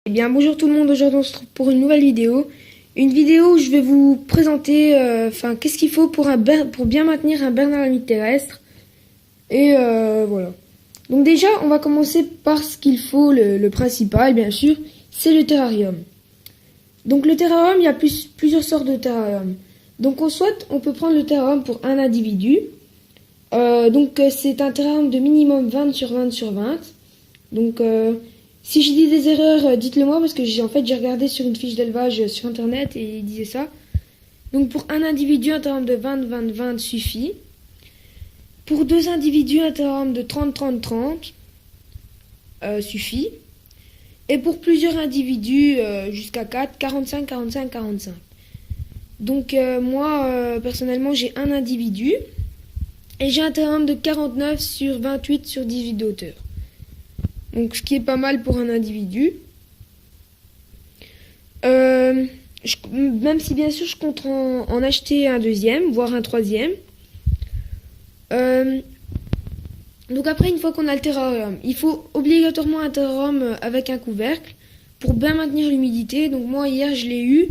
Eh bien, bonjour tout le monde, aujourd'hui on se retrouve pour une nouvelle vidéo. Une vidéo où je vais vous présenter qu'est-ce qu'il faut pour bien maintenir un bernard l'ermite terrestre. Et voilà. Donc déjà, on va commencer par ce qu'il faut, le principal bien sûr, c'est le terrarium. Donc le terrarium, il y a plusieurs sortes de terrarium. Donc on peut prendre le terrarium pour un individu. C'est un terrarium de minimum 20 sur 20 sur 20. Donc si je dis des erreurs, dites-le moi parce que j'ai regardé sur une fiche d'élevage sur internet et il disait ça. Donc pour un individu, un terrarium de 20 20 20 suffit. Pour deux individus, un terrarium de 30 30 30 suffit. Et pour plusieurs individus, jusqu'à 4, 45 45 45. Donc moi, personnellement, j'ai un individu et j'ai un terrarium de 49 sur 28 sur 18 de hauteur. Donc ce qui est pas mal pour un individu. Même si bien sûr je compte en acheter un deuxième, voire un troisième. Donc après, une fois qu'on a le terrarium, il faut obligatoirement un terrarium avec un couvercle pour bien maintenir l'humidité. Donc moi hier je l'ai eu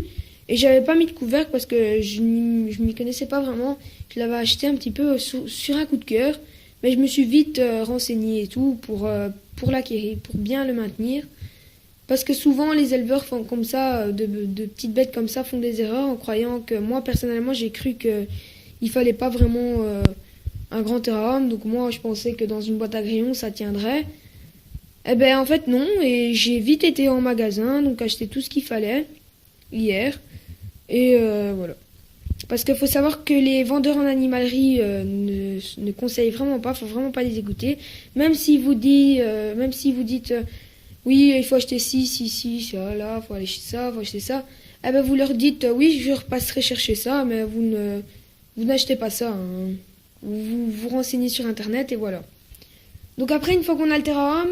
et j'avais pas mis de couvercle parce que je m'y connaissais pas vraiment. Je l'avais acheté un petit peu sur un coup de cœur, mais je me suis vite renseigné et tout pour l'acquérir, pour bien le maintenir. Parce que souvent les éleveurs font comme ça, de petites bêtes comme ça font des erreurs en croyant que moi personnellement j'ai cru qu'il fallait pas vraiment un grand terrarium. Donc moi je pensais que dans une boîte à grillons ça tiendrait. Eh ben en fait non, et j'ai vite été en magasin, donc acheter tout ce qu'il fallait hier. Et voilà. Parce qu'il faut savoir que les vendeurs en animalerie ne conseillent vraiment pas, faut vraiment pas les écouter. Même si vous dites oui, il faut acheter ci, ça, là, faut acheter ça, faut acheter ça. Eh ben vous leur dites oui, je repasserai chercher ça, mais vous n'achetez pas ça. Hein. Vous vous renseignez sur internet et voilà. Donc après, une fois qu'on a le terrarium,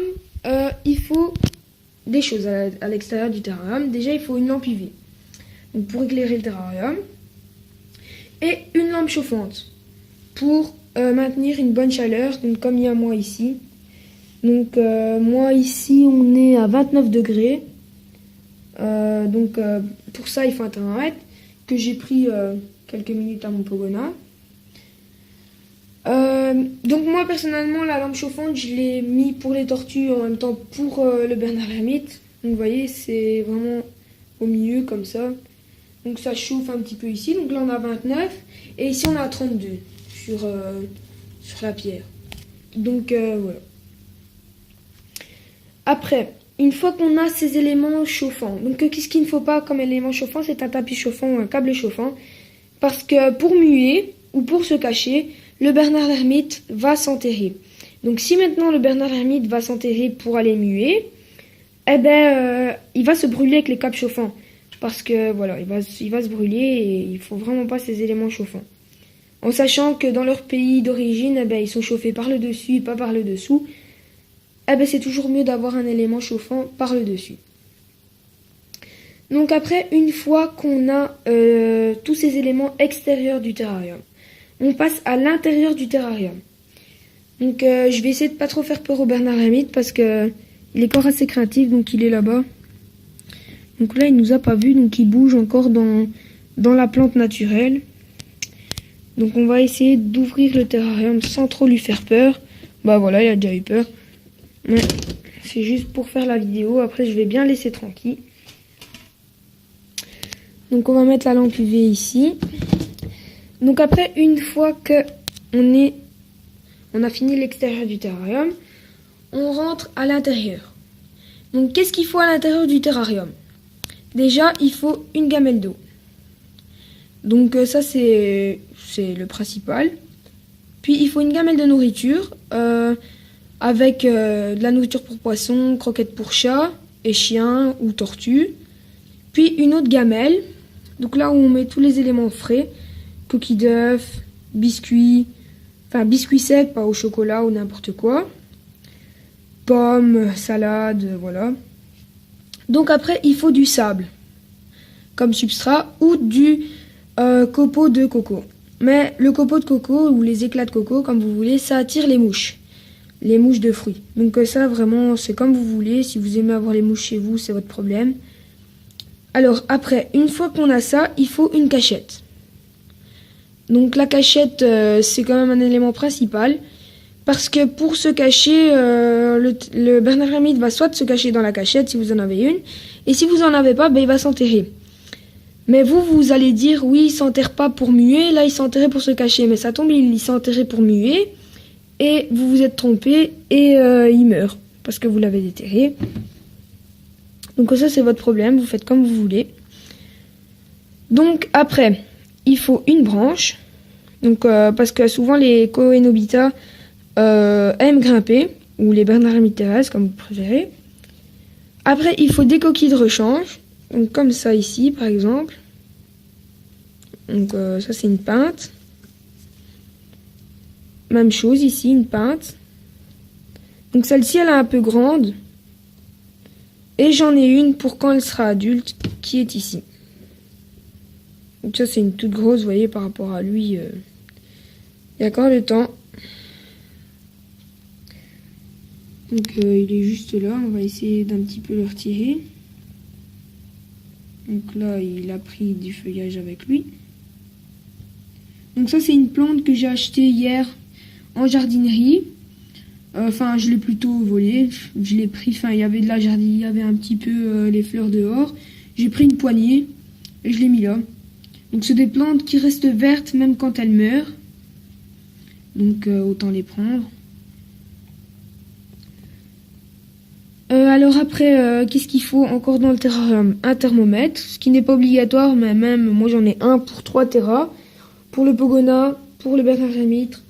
il faut des choses à l'extérieur du terrarium. Déjà, il faut une lampe UV. Donc pour éclairer le terrarium. Et une lampe chauffante pour maintenir une bonne chaleur, donc comme il y a moi ici. Donc moi ici on est à 29 degrés. Pour ça il faut un thermomètre que j'ai pris quelques minutes à mon pogona. Donc moi personnellement la lampe chauffante je l'ai mis pour les tortues en même temps pour le bernard l'ermite. Donc vous voyez c'est vraiment au milieu comme ça. Donc ça chauffe un petit peu ici. Donc là on a 29 et ici on a 32 sur la pierre. Donc voilà. Après, une fois qu'on a ces éléments chauffants, donc qu'est-ce qu'il ne faut pas comme élément chauffant? C'est un tapis chauffant ou un câble chauffant. Parce que pour muer ou pour se cacher, le bernard l'ermite va s'enterrer. Donc si maintenant le bernard l'ermite va s'enterrer pour aller muer, eh ben il va se brûler avec les câbles chauffants. Parce que voilà, il va se brûler et il faut vraiment pas ces éléments chauffants. En sachant que dans leur pays d'origine, eh ben, ils sont chauffés par le dessus et pas par le dessous. Eh ben, c'est toujours mieux d'avoir un élément chauffant par le dessus. Donc après, une fois qu'on a tous ces éléments extérieurs du terrarium, on passe à l'intérieur du terrarium. Donc je vais essayer de pas trop faire peur au bernard l'ermite parce que il est encore assez craintif, donc il est là-bas. Donc là, il nous a pas vu, donc il bouge encore dans la plante naturelle. Donc on va essayer d'ouvrir le terrarium sans trop lui faire peur. Bah voilà, il a déjà eu peur. Mais c'est juste pour faire la vidéo. Après, je vais bien laisser tranquille. Donc on va mettre la lampe UV ici. Donc après, une fois que on a fini l'extérieur du terrarium, on rentre à l'intérieur. Donc qu'est-ce qu'il faut à l'intérieur du terrarium? Déjà, il faut une gamelle d'eau. Donc ça, c'est le principal. Puis, il faut une gamelle de nourriture avec de la nourriture pour poissons, croquettes pour chats et chiens ou tortues. Puis, une autre gamelle. Donc là où on met tous les éléments frais. Coquilles d'œufs, biscuits. Enfin, biscuits secs, pas au chocolat ou n'importe quoi. Pommes, salade, voilà. Donc après, il faut du sable comme substrat ou du copeaux de coco. Mais le copeau de coco ou les éclats de coco, comme vous voulez, ça attire les mouches. les mouches de fruits. Donc ça, vraiment, c'est comme vous voulez. Si vous aimez avoir les mouches chez vous, c'est votre problème. Alors après, une fois qu'on a ça, il faut une cachette. Donc la cachette, c'est quand même un élément principal. Parce que pour se cacher, le Bernard l'ermite va soit se cacher dans la cachette si vous en avez une. Et si vous en avez pas, ben, il va s'enterrer. Mais vous allez dire, oui, il s'enterre pas pour muer, là il s'enterrait pour se cacher. Mais ça tombe, il s'enterrait pour muer. Et vous vous êtes trompé et il meurt. Parce que vous l'avez déterré. Donc ça c'est votre problème, vous faites comme vous voulez. Donc après, il faut une branche. Donc parce que souvent les Coenobita aiment grimper. Ou les Bernard l'ermite terrestres, comme vous préférez. Après, il faut des coquilles de rechange. Donc comme ça ici, par exemple. Donc ça, c'est une pinte. Même chose ici, une pinte. Donc celle-ci, elle est un peu grande. Et j'en ai une pour quand elle sera adulte, qui est ici. Donc ça, c'est une toute grosse, vous voyez, par rapport à lui. Il y a encore le temps. Donc il est juste là, on va essayer d'un petit peu le retirer. Donc là, il a pris du feuillage avec lui. Donc ça, c'est une plante que j'ai achetée hier en jardinerie. Enfin, je l'ai plutôt volée. Je l'ai pris, enfin, il y avait de la jardinerie, il y avait un petit peu les fleurs dehors. J'ai pris une poignée et je l'ai mis là. Donc c'est des plantes qui restent vertes même quand elles meurent. Donc autant les prendre. Alors après, qu'est-ce qu'il faut encore dans le terrarium? Un thermomètre, ce qui n'est pas obligatoire, mais même moi j'en ai un pour 3 terras. Pour le pogona, pour le Bernard l'ermite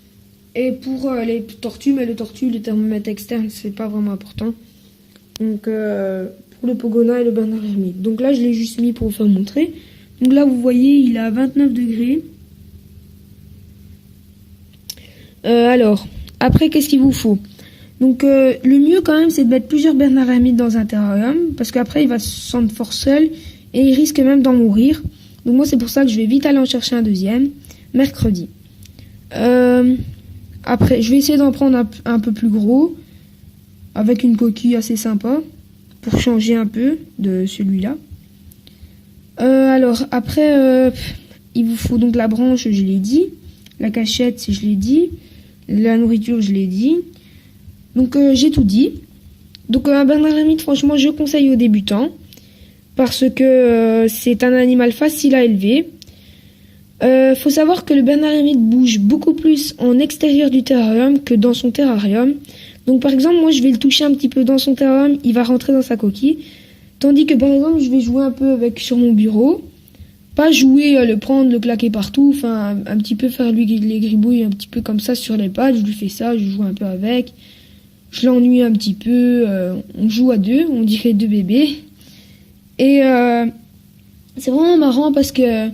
et pour les tortues, mais le thermomètre externe, c'est pas vraiment important. Donc pour le pogona et le Bernard l'ermite. Donc là je l'ai juste mis pour vous faire montrer. Donc là vous voyez, il est à 29 degrés. Alors, après qu'est-ce qu'il vous faut? Donc le mieux quand même c'est de mettre plusieurs Bernard l'ermite dans un terrarium parce qu'après il va se sentir fort seul et il risque même d'en mourir. Donc moi c'est pour ça que je vais vite aller en chercher un deuxième mercredi. Après je vais essayer d'en prendre un peu plus gros avec une coquille assez sympa pour changer un peu de celui-là. Alors après il vous faut donc la branche, je l'ai dit, la cachette je l'ai dit, la nourriture je l'ai dit. Donc j'ai tout dit. Donc un Bernard l'ermite, franchement, je conseille aux débutants parce que c'est un animal facile à élever. Faut savoir que le Bernard l'ermite bouge beaucoup plus en extérieur du terrarium que dans son terrarium. Donc par exemple, moi je vais le toucher un petit peu dans son terrarium, il va rentrer dans sa coquille. Tandis que par exemple, je vais jouer un peu avec sur mon bureau. Pas jouer, le prendre, le claquer partout, enfin un petit peu faire lui les gribouilles un petit peu comme ça sur les pattes. Je lui fais ça, je joue un peu avec. Je l'ennuie un petit peu, on joue à deux, on dirait deux bébés. Et c'est vraiment marrant parce que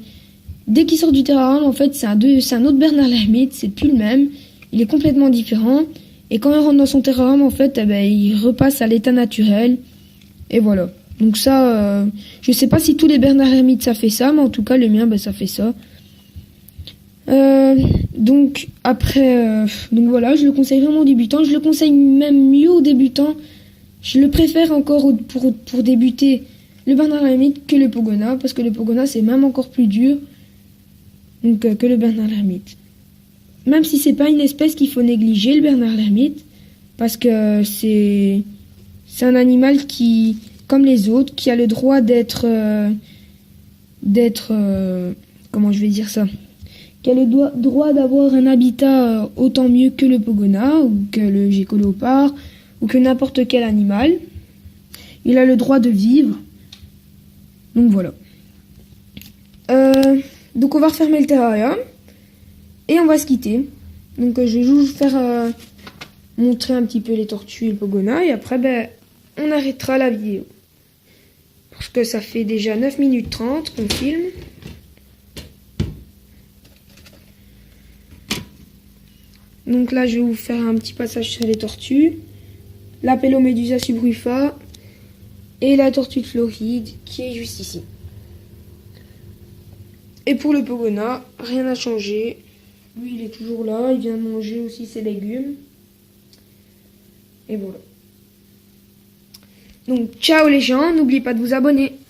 dès qu'il sort du terrarium, en fait, c'est un autre Bernard l'ermite, c'est plus le même. Il est complètement différent. Et quand il rentre dans son terrarium, en fait, eh ben, il repasse à l'état naturel. Et voilà. Donc ça, je sais pas si tous les Bernard l'ermite ça fait ça, mais en tout cas, le mien, ben, ça fait ça. Donc après, donc voilà, je le conseille vraiment aux débutants. Je le conseille même mieux aux débutants. Je le préfère encore pour débuter le Bernard l'ermite que le pogona, parce que le pogona c'est même encore plus dur donc, que le Bernard l'ermite. Même si c'est pas une espèce qu'il faut négliger, le Bernard l'ermite, parce que c'est un animal qui, comme les autres, qui a le droit d'être comment je vais dire ça, qui a le droit d'avoir un habitat autant mieux que le pogona ou que le gecko léopard ou que n'importe quel animal. Il a le droit de vivre. Donc voilà. Donc on va refermer le terrarium et on va se quitter. Donc je vais juste faire montrer un petit peu les tortues et le pogona et après ben, on arrêtera la vidéo. Parce que ça fait déjà 9 minutes 30 qu'on filme. Donc là, je vais vous faire un petit passage sur les tortues. La Pelomédusa subrufa et la tortue de Floride qui est juste ici. Et pour le pogona, rien n'a changé. Lui, il est toujours là. Il vient de manger aussi ses légumes. Et voilà. Donc ciao les gens, n'oubliez pas de vous abonner.